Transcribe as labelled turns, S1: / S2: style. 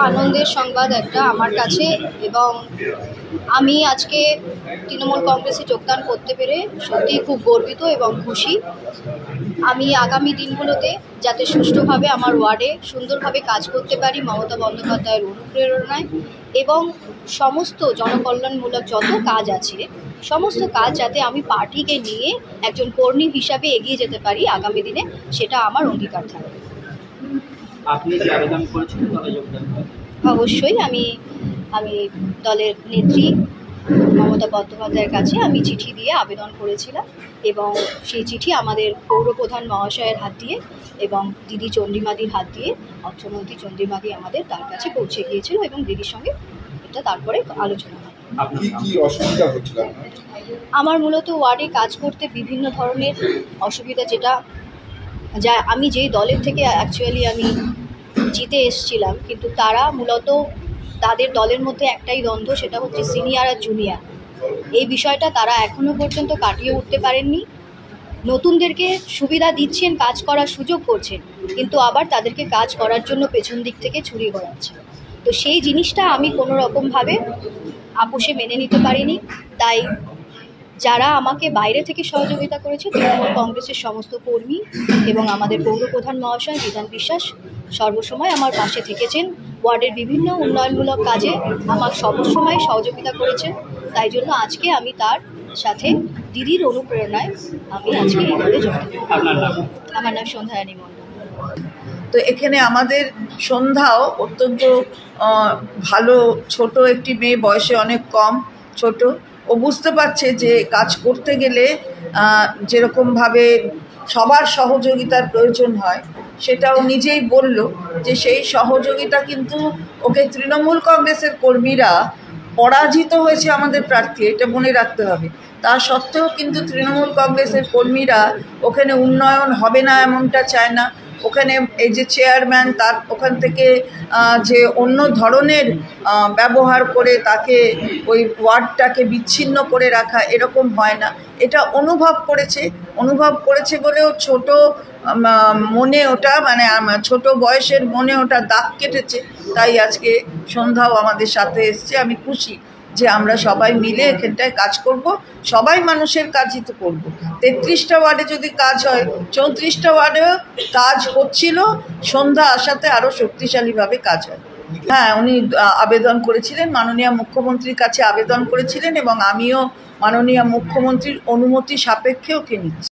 S1: আনন্দের সংবাদ একটা আমার কাছে, এবং আমি আজকে তৃণমূল কংগ্রেসে যোগদান করতে পেরে সত্যিই খুব গর্বিত এবং খুশি। আমি আগামী দিনগুলোতে যাতে সুষ্ঠুভাবে আমার ওয়ার্ডে সুন্দরভাবে কাজ করতে পারি মমতা বন্দ্যোপাধ্যায়ের অনুপ্রেরণায়, এবং সমস্ত জনকল্যাণমূলক যত কাজ আছে সমস্ত কাজ যাতে আমি পার্টিকে নিয়ে একজন কর্মী হিসাবে এগিয়ে যেতে পারি আগামী দিনে, সেটা আমার অঙ্গীকার থাকবে।
S2: আপনি কি আবেদন করেছিলেন দলে যোগদান?
S1: অবশ্যই আমি দলের নেত্রী মমতা বন্দ্যোপাধ্যায়ের কাছে আমি চিঠি দিয়ে আবেদন করেছিলাম, এবং সেই চিঠি আমাদের পৌরপ্রধান মহাশয়ের হাত দিয়ে এবং দিদি চন্দ্রিমাদির হাত দিয়ে, অর্থমন্ত্রী চন্দ্রিমাদি আমাদের তার কাছে পৌঁছে গিয়েছিল, এবং দিদির সঙ্গে এটা তারপরে আলোচনা হয়।
S3: কি অসুবিধা হচ্ছিল?
S1: আমার মূলত ওয়ার্ডে কাজ করতে বিভিন্ন ধরনের অসুবিধা, যা আমি যেই দলের থেকে অ্যাকচুয়ালি আমি জিতে এসেছিলাম, কিন্তু তারা মূলত তাদের দলের মধ্যে একটাই দ্বন্দ্ব, সেটা হচ্ছে সিনিয়র আর জুনিয়র। এই বিষয়টা তারা এখনও পর্যন্ত কাটিয়ে উঠতে পারেননি। নতুনদেরকে সুবিধা দিচ্ছেন, কাজ করার সুযোগ করছেন, কিন্তু আবার তাদেরকে কাজ করার জন্য পেছন দিক থেকে ছুরি ঘোরাচ্ছে। তো সেই জিনিসটা আমি কোনো রকমভাবে আপোষে মেনে নিতে পারিনি। তাই যারা আমাকে বাইরে থেকে সহযোগিতা করেছে, তৃণমূল কংগ্রেসের সমস্ত কর্মী এবং আমাদের পৌরপ্রধান মহাশয় বিধান বিশ্বাস সর্বসময় আমার পাশে থেকেছেন। ওয়ার্ডের বিভিন্ন উন্নয়নমূলক কাজে আমার সবসময় সহযোগিতা করেছেন। তাই জন্য আজকে আমি তার সাথে দিদির অনুপ্রেরণায় আমি আজকে এই দলে যোগদান করি। আমার নাম সন্ধ্যারানী মণ্ডল।
S4: তো এখানে আমাদের সন্ধ্যাও অত্যন্ত ভালো, ছোট একটি মেয়ে, বয়সে অনেক কম, ছোট। ও বুঝতে পারছে যে কাজ করতে গেলে যেরকমভাবে সবার সহযোগিতার প্রয়োজন হয়, সেটাও নিজেই বলল যে সেই সহযোগিতা কিন্তু ওকে তৃণমূল কংগ্রেসের কর্মীরা পরাজিত হয়েছে আমাদের প্রার্থী, এটা মনে রাখতে হবে। তা সত্ত্বেও কিন্তু তৃণমূল কংগ্রেসের কর্মীরা ওখানে উন্নয়ন হবে না এমনটা চায় না। ওখানে এই যে চেয়ারম্যান, তার ওখান থেকে যে অন্য ধরনের ব্যবহার করে তাকে ওই ওয়ার্ডটাকে বিচ্ছিন্ন করে রাখা, এরকম হয় না। এটা অনুভব করেছে বলেও ছোট মনে ওটা, মানে ছোট বয়সের মনে ওটা দাগ কেটেছে। তাই আজকে সন্ধ্যাও আমাদের সাথে এসছে। আমি খুশি যে আমরা সবাই মিলে এখানটায় কাজ করব, সবাই মানুষের কাজই তো করবো। 33টা ওয়ার্ডে যদি কাজ হয়, 34টা ওয়ার্ডেও কাজ হচ্ছিল, সন্ধ্যা আসাতে আরও শক্তিশালীভাবে কাজ হয়। হ্যাঁ, উনি আবেদন করেছিলেন, মাননীয় মুখ্যমন্ত্রীর কাছে আবেদন করেছিলেন, এবং আমিও মাননীয় মুখ্যমন্ত্রীর অনুমতি সাপেক্ষে ওকে নিচ্ছি।